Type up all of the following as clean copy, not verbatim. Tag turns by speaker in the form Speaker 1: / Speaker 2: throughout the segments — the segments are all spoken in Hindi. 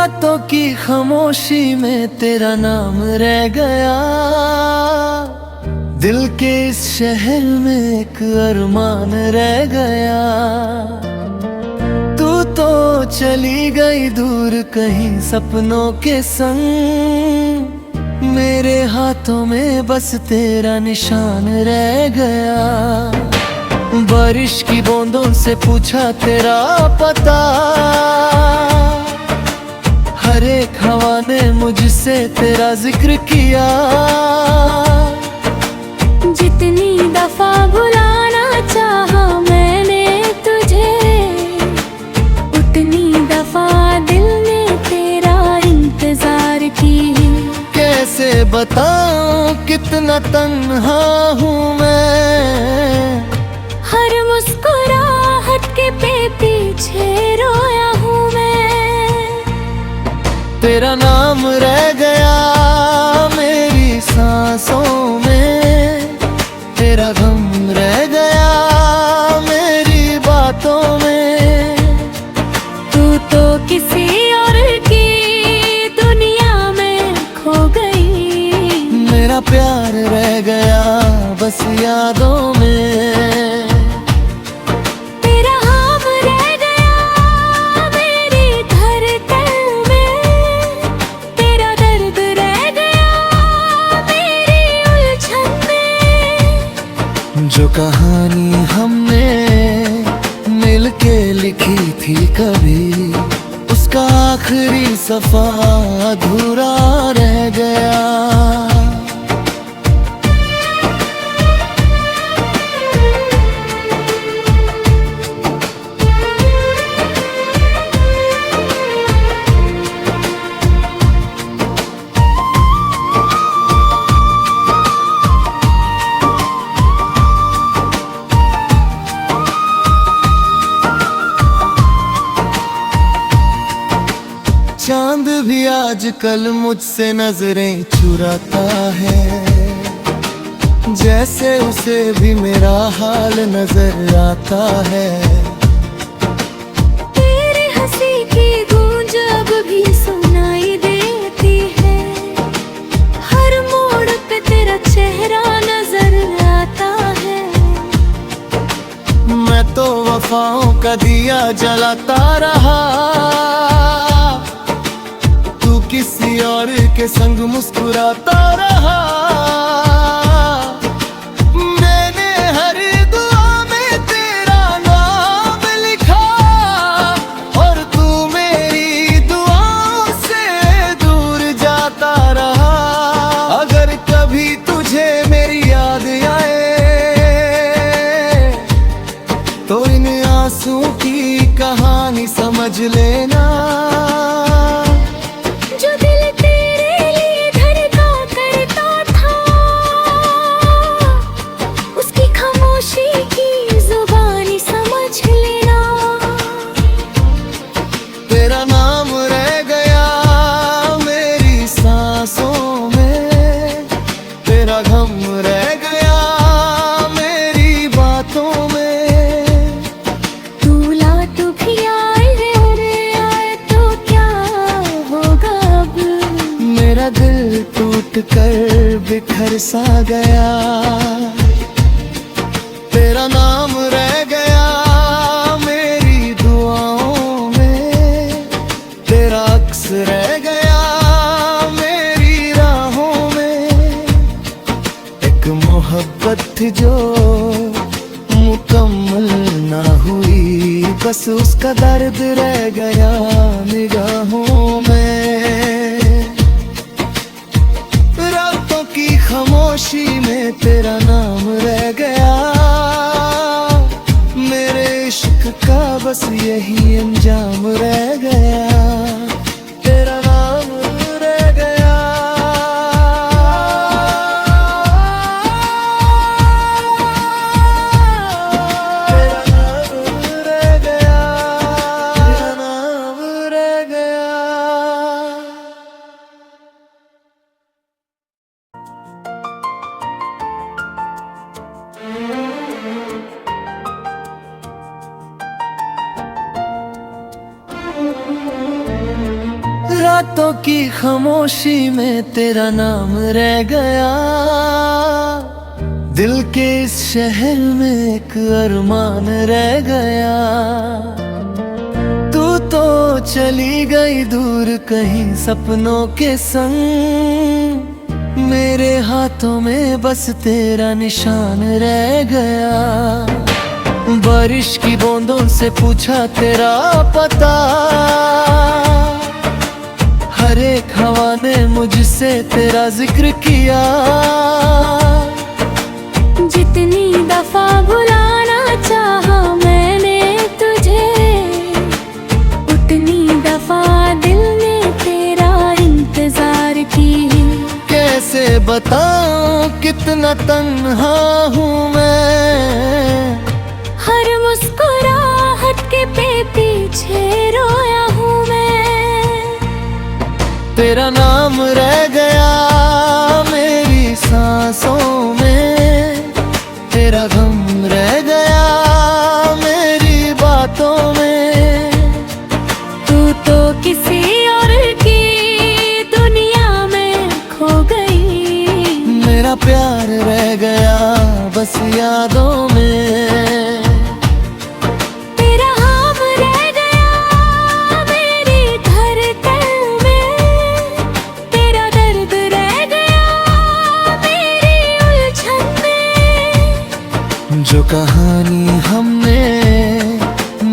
Speaker 1: रातों की खामोशी में तेरा नाम रह गया। दिल के इस शहर में एक अरमान रह गया। तू तो चली गई दूर कहीं सपनों के संग। मेरे हाथों में बस तेरा निशान रह गया। बारिश की बूंदों से पूछा तेरा पता, हर एक हवा ने मुझसे तेरा जिक्र किया।
Speaker 2: जितनी दफा भुलाना चाहा मैंने तुझे, उतनी दफा दिल ने तेरा इंतजार की।
Speaker 1: कैसे बताऊं कितना तन्हा हूँ मैं,
Speaker 2: हर मुस्कुराहट के पीछे रोया हूँ मैं।
Speaker 1: तेरा नाम रह गया मेरी सांसों में, तेरा गम रह गया मेरी बातों में।
Speaker 2: तू तो किसी और की दुनिया में खो गई,
Speaker 1: मेरा प्यार रह गया बस यादों में। जो कहानी हमने मिलके लिखी थी कभी, उसका आखिरी सफा अधूरा रह गया। चांद भी आजकल मुझसे नजरें चुराता है, जैसे उसे भी मेरा हाल नजर आता है।
Speaker 2: तेरी हंसी की गूंज अब भी सुनाई देती है, हर मोड़ पे तेरा चेहरा नजर आता है।
Speaker 1: मैं तो वफाओं का दिया जलाता रहा, किसी और के संग मुस्कुराता रहा। मैंने हर दुआ में तेरा नाम लिखा, और तू मेरी दुआओं से दूर जाता रहा। अगर कभी तुझे मेरी याद आए, तो इन आंसुओं की कहानी समझ लेना। तेरा नाम रह गया मेरी सांसों में, तेरा गम रह गया मेरी बातों में।
Speaker 2: तू ला तू भी आए और आए तो क्या होगा अब,
Speaker 1: मेरा दिल टूट कर बिखर सा गया। तेरा नाम रह गया मेरी दुआओं में, तेरा अक्स रह गया मेरी राहों में। एक मोहब्बत थी जो मुकम्मल ना हुई, बस उसका दर्द रह गया निगाहों में। रातों की खामोशी में तेरा नाम रह गया, मेरे इश्क का बस यही अंजाम रह गया। तेरा नाम रह गया, तेरा नाम रह गया, तेरा नाम रह गया। रातों की खामोशी में तेरा नाम रह गया, दिल के इस शहर में एक अरमान रह गया। तू तो चली गई दूर कहीं सपनों के संग, मेरे हाथों में बस तेरा निशान रह गया। बारिश की बूंदों से पूछा तेरा पता, हर एक हवा ने मुझसे तेरा जिक्र किया।
Speaker 2: जितनी दफा बुलाना चाहा मैंने तुझे, उतनी दफा दिल ने तेरा इंतजार की।
Speaker 1: कैसे बताऊं कितना तन्हा हूँ मैं,
Speaker 2: हर मुस्कुराहट के पीछे रोया हूँ मैं।
Speaker 1: तेरा नाम रह गया मेरी सांसों में, तेरा गम रह गया मेरी बातों में।
Speaker 2: तू तो किसी और की दुनिया में खो गई,
Speaker 1: मेरा प्यार रह गया बस यादों में।
Speaker 2: तेरा हम रह गया मेरी धड़कन में, तेरा दर्द रह गया मेरी उलझन में।
Speaker 1: जो कहानी हमने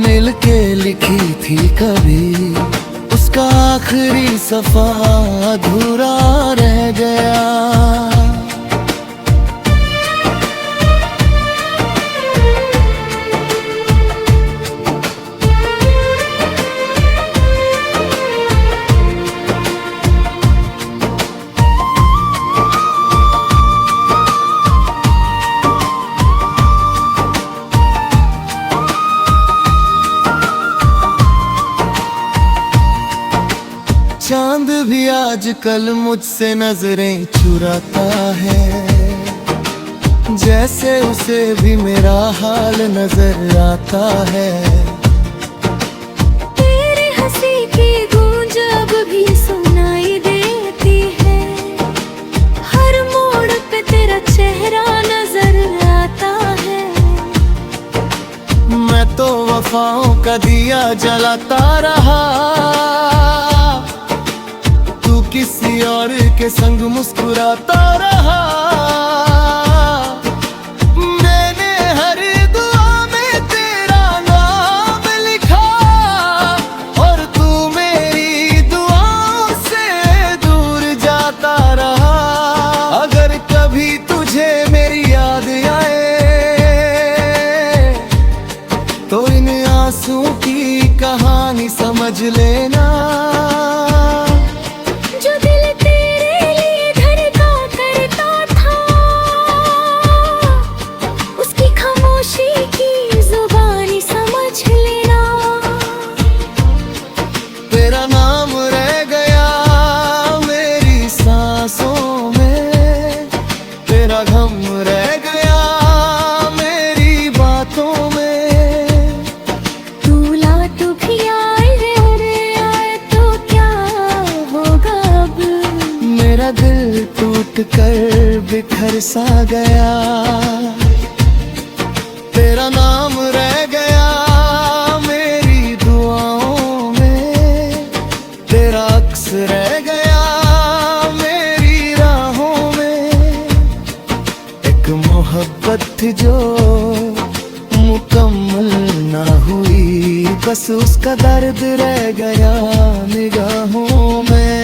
Speaker 1: मिलके लिखी थी कभी, उसका आखिरी सफा अधूरा रह गया। चांद भी आजकल मुझसे नजरें चुराता है, जैसे उसे भी मेरा हाल नजर आता है।
Speaker 2: तेरी हंसी की गूंज अब भी सुनाई देती है, हर मोड़ पे तेरा चेहरा नजर आता है।
Speaker 1: मैं तो वफाओं का दिया जलाता रहा, किसी और के संग मुस्कुराता रहा। मैंने हर दुआ में तेरा नाम लिखा, और तू मेरी दुआओं से दूर जाता रहा। अगर कभी तुझे मेरी याद आए, तो इन आंसुओं की कहानी समझ लेना। तेरा नाम रह गया मेरी सांसों में, तेरा गम रह गया मेरी बातों में।
Speaker 2: दूल्हा तू भी आए तो क्या होगा अब,
Speaker 1: मेरा दिल टूट कर बिखर सा गया। तेरा नाम रह गया मेरी दुआओं में, तेरा अक्स रह गया मेरी राहों में। एक मोहब्बत थी जो मुकम्मल ना हुई, बस उसका दर्द रह गया निगाहों में।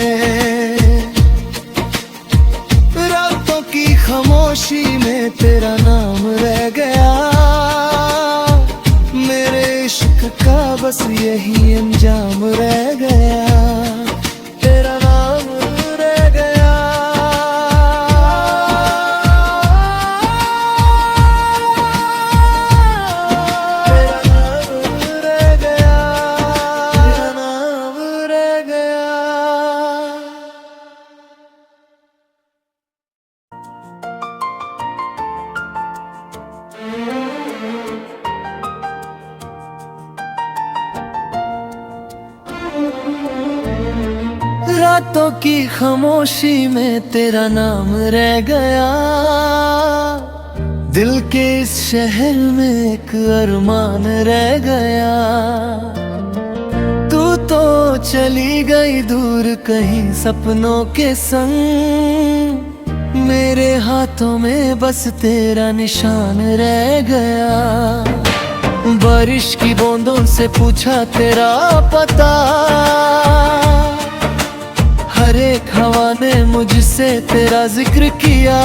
Speaker 1: रातों की खामोशी में तेरा नाम रह गया, मेरे इश्क का बस यही अंजाम रह गया। तेरा नाम रह गया, तेरा नाम रह गया, तेरा नाम रह गया। रातों की खामोशी में तेरा नाम रह गया, दिल के इस शहर में एक अरमान रह गया। तू तो चली गई दूर कहीं सपनों के संग, मेरे हाथों में बस तेरा निशान रह गया। बारिश की बूंदों से पूछा तेरा पता, हर एक हवा ने मुझसे तेरा जिक्र किया।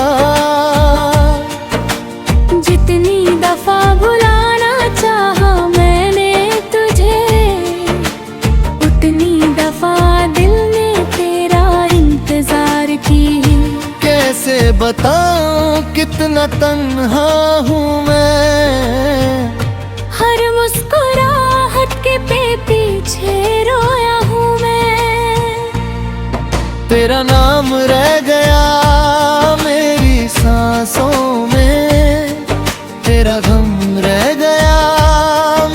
Speaker 2: जितनी दफा भुलाना चाहा मैंने तुझे, उतनी दफा दिल ने तेरा इंतजार की।
Speaker 1: कैसे बताऊं कितना तन्हा हूँ मैं,
Speaker 2: हर मुस्कुराहट के पीछे रोया हूँ मैं।
Speaker 1: तेरा नाम रह गया मेरी सांसों में, तेरा गम रह गया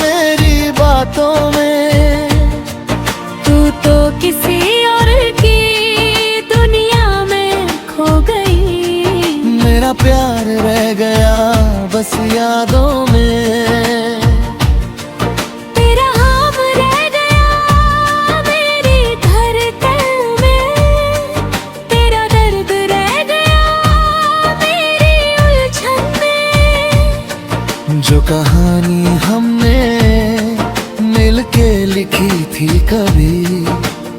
Speaker 1: मेरी बातों में।
Speaker 2: तू तो किसी और की दुनिया में खो गई,
Speaker 1: मेरा प्यार रह गया बस यादों में।
Speaker 2: तेरा ख्वाब रह गया मेरी धड़कन में, तेरा दर्द रह गया मेरी उलझन में।
Speaker 1: जो कहानी हमने मिलके लिखी थी कभी,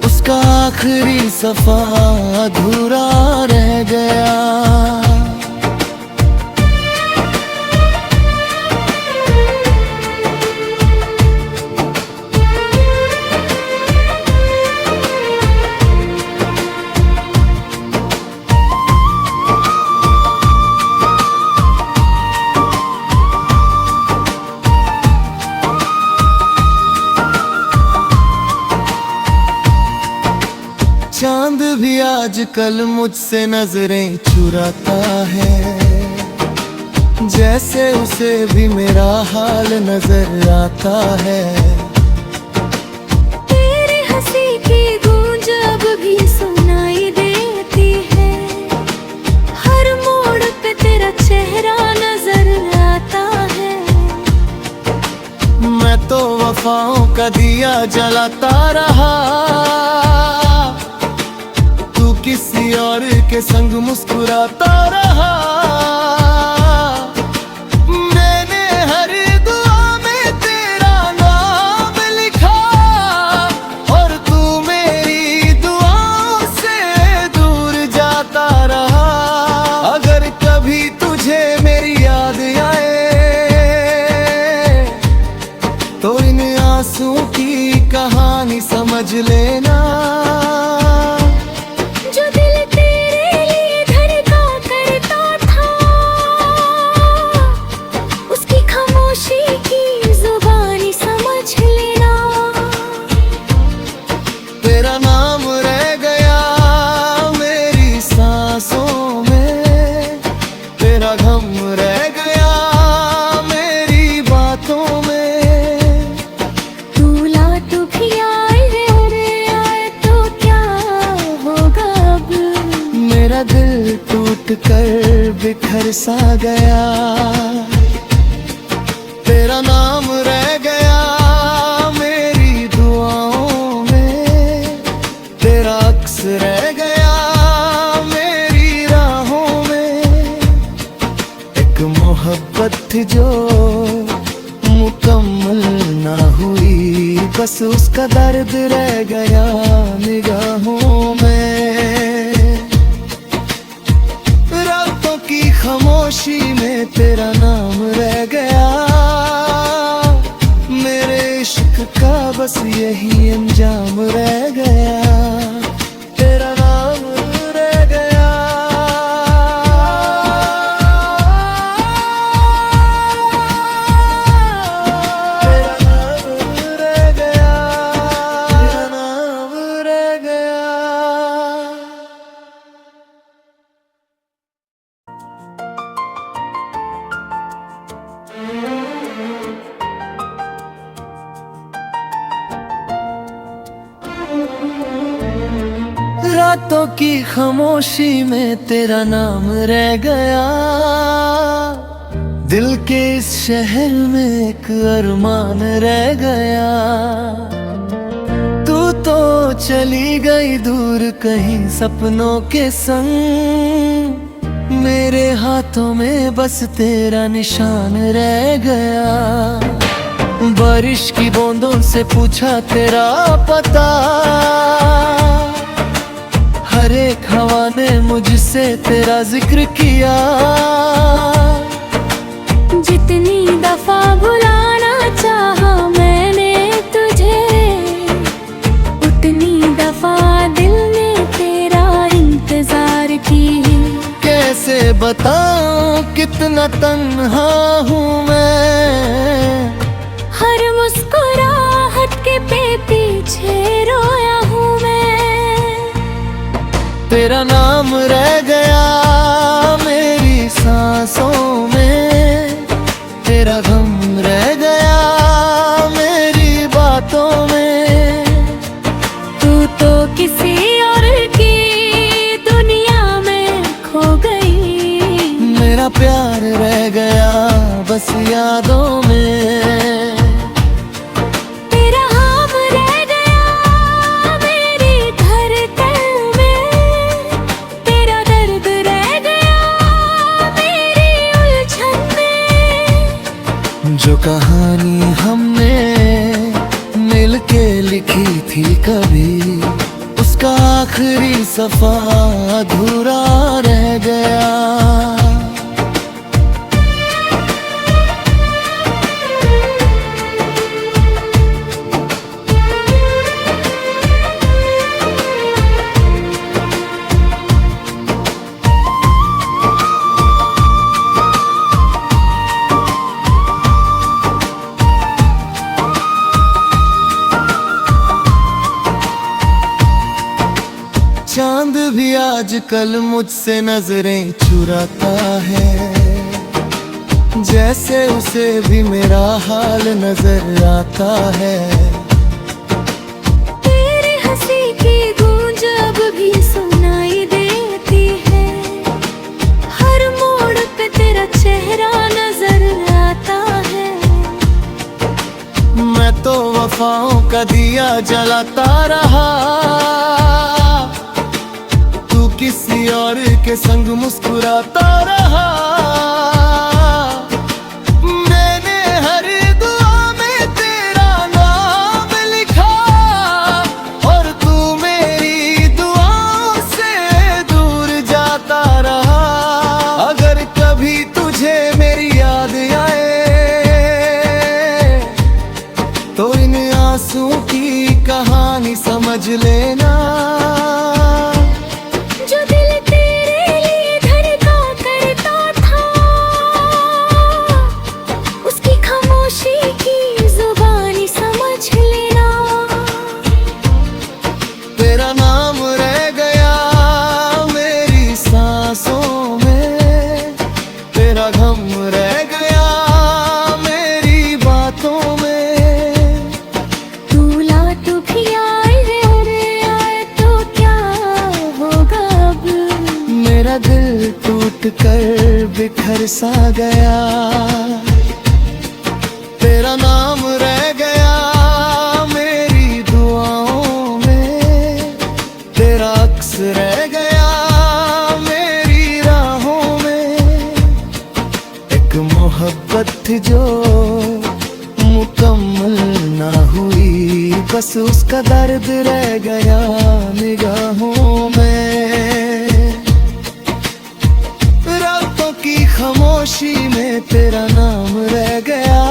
Speaker 1: उसका आखिरी सफा अधूरा रह गया। चांद भी आजकल मुझसे नजरें चुराता है, जैसे उसे भी मेरा हाल नजर आता है।
Speaker 2: तेरी हंसी की गूंज अब भी सुनाई देती है, हर मोड़ पे तेरा चेहरा नजर आता है।
Speaker 1: मैं तो वफाओं का दिया जलाता रहा, किसी और के संग मुस्कुराता रहा। मैंने हर दुआ में तेरा नाम लिखा, और तू मेरी दुआओं से दूर जाता रहा। अगर कभी तुझे मेरी याद आए, तो इन आंसुओं की कहानी समझ लेना। तेरा नाम रह गया मेरी सांसों में, तेरा गम रह गया मेरी बातों में।
Speaker 2: तू ला तू भी आए तो क्या होगा अब,
Speaker 1: मेरा दिल टूट कर बिखर सा गया। तेरा नाम रह गया मेरी दुआओं में, तेरा अक्स रह गया मेरी राहों में। एक मोहब्बत थी जो मुकम्मल ना हुई, बस उसका दर्द रह गया निगाहों में। रातों की खामोशी में तेरा नाम रह गया, मेरे इश्क का बस यही अंजाम रह गया। तेरा नाम रह गया, तेरा नाम रह गया, तेरा नाम रह गया। रातों की खामोशी में तेरा नाम रह गया, दिल के इस शहर में एक अरमान रह गया। तू तो चली गई दूर कहीं सपनों के संग, मेरे हाथों में बस तेरा निशान रह गया। बारिश की बूंदों से पूछा तेरा पता, हर एक हवा ने मुझसे तेरा जिक्र किया।
Speaker 2: जितनी दफा बुलाना चाहा मैंने तुझे, उतनी दफा दिल ने तेरा इंतजार की।
Speaker 1: कैसे बताऊं कितना तन्हा हूँ मैं,
Speaker 2: हर मुस्कुराहट के पीछे रोया हूँ मैं।
Speaker 1: तेरा नाम रह गया मेरी सांसों में, तेरा गम रह गया मेरी बातों में।
Speaker 2: तू तो किसी और की दुनिया में खो गई,
Speaker 1: मेरा प्यार रह गया बस यादों में।
Speaker 2: तेरा हम रह गया मेरी धड़कन में, तेरा दर्द रह गया मेरी उलझन में।
Speaker 1: जो कहानी हमने मिलके लिखी थी कभी, उसका आखिरी सफा अधूरा रह गया। चांद भी आजकल मुझसे नजरें चुराता है, जैसे उसे भी मेरा हाल नजर आता है।
Speaker 2: तेरे हंसी की गूंज अब भी सुनाई देती है, हर मोड़ पे तेरा चेहरा नजर आता है।
Speaker 1: मैं तो वफाओं का दिया जलाता रहा, किसी और के संग मुस्कुराता रहा। मैंने हर दुआ में तेरा नाम लिखा, और तू मेरी दुआओं से दूर जाता रहा। अगर कभी तुझे मेरी याद आए, तो इन आंसुओं की कहानी समझ लेना। तेरा नाम रह गया मेरी सांसों में, तेरा गम रह गया मेरी बातों में।
Speaker 2: तू लौट भी आए तो क्या होगा अब,
Speaker 1: मेरा दिल टूट कर बिखर सा गया। तेरा नाम रह गया मेरी दुआओं में, तेरा अक्स रह गया मेरी राहों में। एक मोहब्बत थी जो मुकम्मल ना हुई, बस उसका दर्द रह गया निगाहों में। रातों की खामोशी में तेरा नाम रह गया,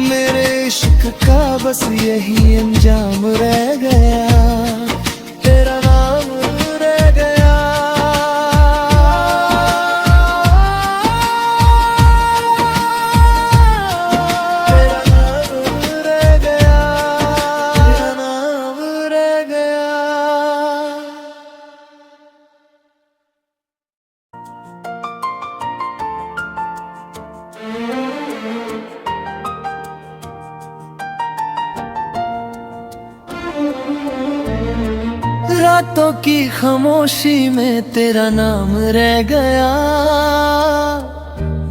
Speaker 1: मेरे इश्क का बस यही अंजाम रह गया। तेरा नाम रह गया, तेरा नाम रह गया, तेरा नाम रह गया। रातों की खामोशी में तेरा नाम रह गया,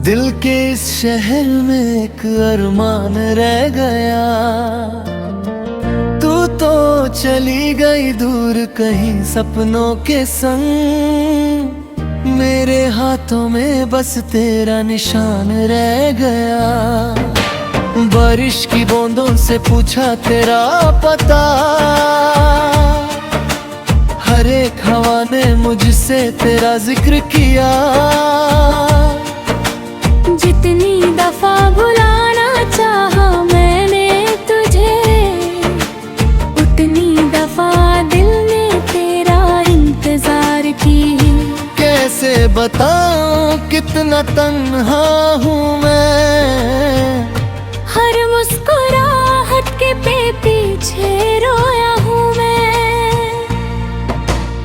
Speaker 1: दिल के इस शहर में एक अरमान रह गया। तू तो चली गई दूर कहीं सपनों के संग, मेरे हाथों में बस तेरा निशान रह गया। बारिश की बूंदों से पूछा तेरा पता, हर एक हवा ने मुझसे तेरा जिक्र किया।
Speaker 2: जितनी दफा भुलाना चाहा मैंने तुझे, उतनी दफा दिल ने तेरा इंतजार की।
Speaker 1: कैसे बताऊं कितना तन्हा हूँ मैं,
Speaker 2: हर मुस्कुराहट के पीछे रोया हूँ मैं।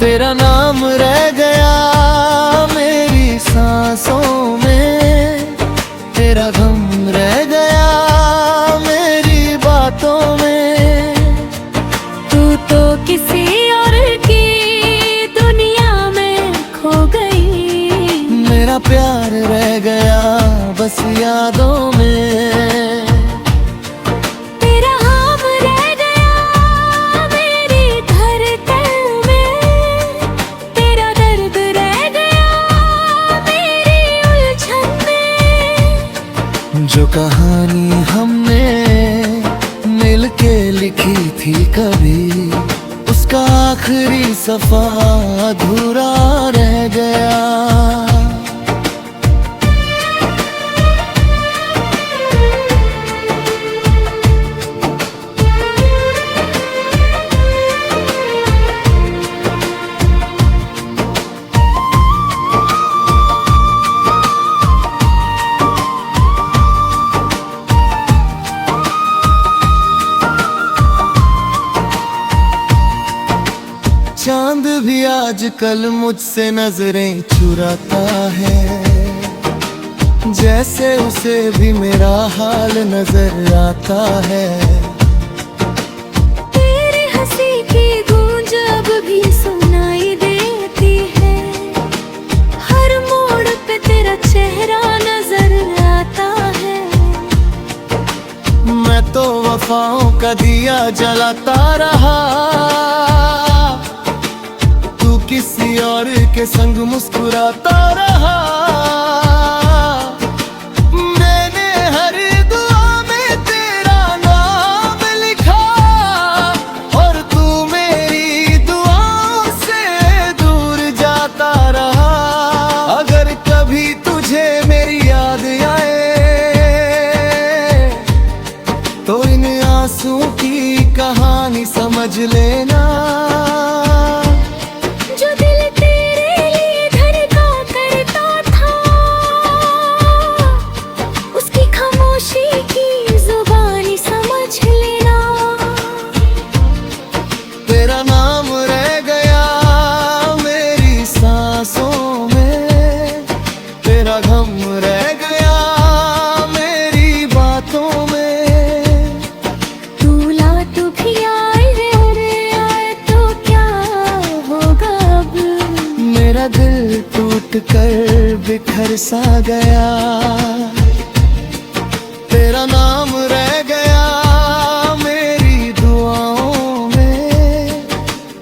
Speaker 1: तेरा नाम रह गया मेरी सांसों में, तेरा गम रह गया मेरी बातों में।
Speaker 2: तू तो किसी और की दुनिया में खो गई,
Speaker 1: मेरा प्यार रह गया बस यादों में।
Speaker 2: तेरा ख्वाब रह गया मेरी धड़कन में, तेरा दर्द रह गया मेरी उलझन में।
Speaker 1: जो कहानी हमने मिलके लिखी थी कभी, उसका आखिरी सफा अधूरा रह गया। चांद भी आजकल मुझसे नजरें चुराता है, जैसे उसे भी मेरा हाल नजर आता है।
Speaker 2: तेरी हंसी की गूंज अब भी सुनाई देती है, हर मोड़ पे तेरा चेहरा नजर आता है।
Speaker 1: मैं तो वफाओं का दिया जलाता रहा, किसी और के संग मुस्कुराता रहा। मैंने हर दुआ में तेरा नाम लिखा, और तू मेरी दुआओं से दूर जाता रहा। अगर कभी तुझे मेरी याद आए, तो इन आंसुओं की कहानी समझ लेना। तेरा नाम रह गया मेरी सांसों में, तेरा गम रह गया मेरी बातों में।
Speaker 2: दूल्हा तू भी आए तो क्या होगा अब,
Speaker 1: मेरा दिल टूट कर बिखर सा गया। तेरा नाम रह गया मेरी दुआओं में,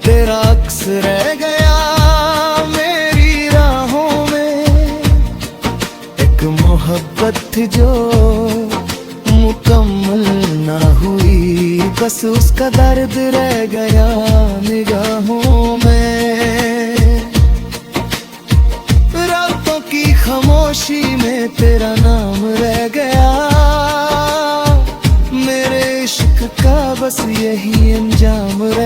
Speaker 1: तेरा अक्स रह गया मेरी राहों में। एक मोहब्बत थी जो मुकम्मल ना हुई, बस उसका दर्द रह गया निगाहों में। रातों की खामोशी में तेरा नाम रह गया, मेरे इश्क का बस यही अंजाम रह